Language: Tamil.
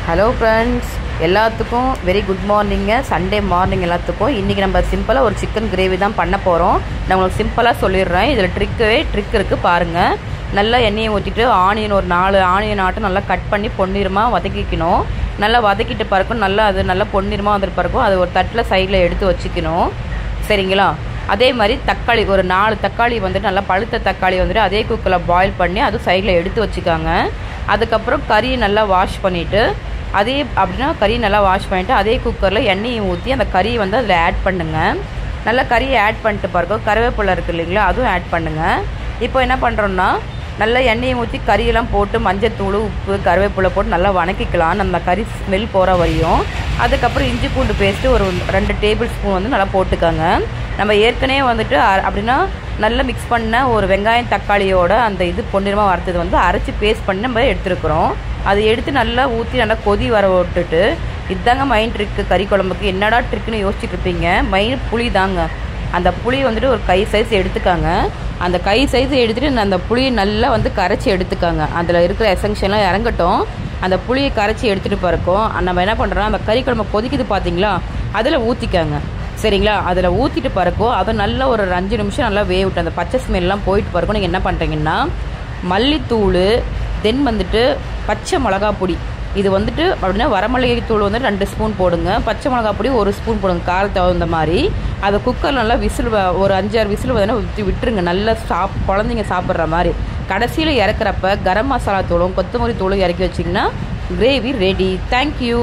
ஹலோ ஃப்ரெண்ட்ஸ், எல்லாத்துக்கும் வெரி குட் மார்னிங்க. சண்டே மார்னிங் எல்லாத்துக்கும். இன்றைக்கி நம்ம சிம்பிளாக ஒரு சிக்கன் கிரேவி தான் பண்ண போகிறோம். நான் உங்களுக்கு சிம்பிளாக சொல்லிடுறேன். இதில் ட்ரிக் இருக்குது பாருங்கள். நல்லா எண்ணெயை ஊற்றிட்டு ஆனியன் ஒரு 4 ஆனியன் ஆட்டும் நல்லா கட் பண்ணி பொன்னிறமாக வதக்கிக்கணும். நல்லா வதக்கிட்டு பறக்கும். நல்லா அது நல்லா பொன்னிறமாக வந்துட்டு பறக்கும். அது ஒரு தட்டில் சைடில் எடுத்து வச்சுக்கணும். சரிங்களா? அதே மாதிரி தக்காளி ஒரு 4 தக்காளி வந்துட்டு நல்லா பழுத்த தக்காளி வந்துட்டு அதே குக்கரில் பாயில் பண்ணி அதுவும் சைடில் எடுத்து வச்சுக்காங்க. அதுக்கப்புறம் கறி நல்லா வாஷ் பண்ணிவிட்டு கறி நல்லா வாஷ் பண்ணிவிட்டு அதே குக்கரில் எண்ணெயை ஊற்றி அந்த கறியை வந்து அதில் ஆட் பண்ணுங்கள். நல்லா கறியை ஆட் பண்ணிட்டு பாருங்க. கருவேப்பிலை இருக்குது இல்லைங்களா, அதுவும் ஆட் பண்ணுங்கள். இப்போ என்ன பண்ணுறோன்னா நல்லா எண்ணெயை ஊற்றி கறியெல்லாம் போட்டு மஞ்சத்தூள் உப்பு கருவேப்பிலை போட்டு நல்லா வணக்கிக்கலாம், நம்ம கறி ஸ்மெல் போகிற வரையும். அதுக்கப்புறம் இஞ்சி பூண்டு பேஸ்ட்டு ஒரு 2 டேபிள் ஸ்பூன் வந்து நல்லா போட்டுக்காங்க. நம்ம ஏற்கனவே வந்துட்டு அப்படின்னா நல்லா மிக்ஸ் பண்ண ஒரு வெங்காயம் தக்காளியோட அந்த இது பொன்னிறமாக வறுத்தது வந்து அரைச்சி பேஸ்ட் பண்ணி நம்ம எடுத்துருக்குறோம். அதை எடுத்து நல்லா ஊற்றி நல்லா கொதி வர விட்டுட்டு, இதுதாங்க மெயின் ட்ரிக்கு கறி குழம்புக்கு. என்னடா ட்ரிக்குன்னு யோசிச்சுட்டு இருப்பீங்க. மெயின் புளி தாங்க. அந்த புளி வந்துட்டு ஒரு கை சைஸ் எடுத்துக்காங்க. அந்த கை சைஸ் எடுத்துகிட்டு அந்த புளியை நல்லா வந்து கரைச்சி எடுத்துக்காங்க. அதில் இருக்கிற எசென்ஷியெல்லாம் இறங்கட்டும். அந்த புளியை கரைச்சி எடுத்துகிட்டு பிறக்கும் நம்ம என்ன பண்ணுறோம், அந்த கறி குழம்பு கொதிக்குது பார்த்தீங்களா, அதில் ஊற்றிக்காங்க. சரிங்களா? அதில் ஊற்றிட்டு பறக்கும். அதை நல்லா ஒரு 5 நிமிஷம் நல்லா வேவிட்டு அந்த பச்சை ஸ்மெல்லாம் போயிட்டு பறக்கும். நீங்கள் என்ன பண்ணுறீங்கன்னா மல்லித்தூள் தென் வந்துட்டு பச்சை மிளகா பொடி, இது வந்துட்டு அப்படின்னா வரமிளகை தூள் வந்து 2 ஸ்பூன் போடுங்க. பச்சை மிளகா பொடி 1 ஸ்பூன் போடுங்க, காரத்தை தகுந்த மாதிரி. அதை குக்கர் நல்லா விசில் ஒரு 5-6 விசில் வந்து விட்டுருங்க. நல்லா குழந்தைங்க சாப்பிட்ற மாதிரி. கடைசியில் இறக்குறப்ப கரம் மசாலா தூளும் கொத்தமல்லி தூளும் இறக்கி வச்சிங்கன்னா கிரேவி ரெடி. தேங்க்யூ.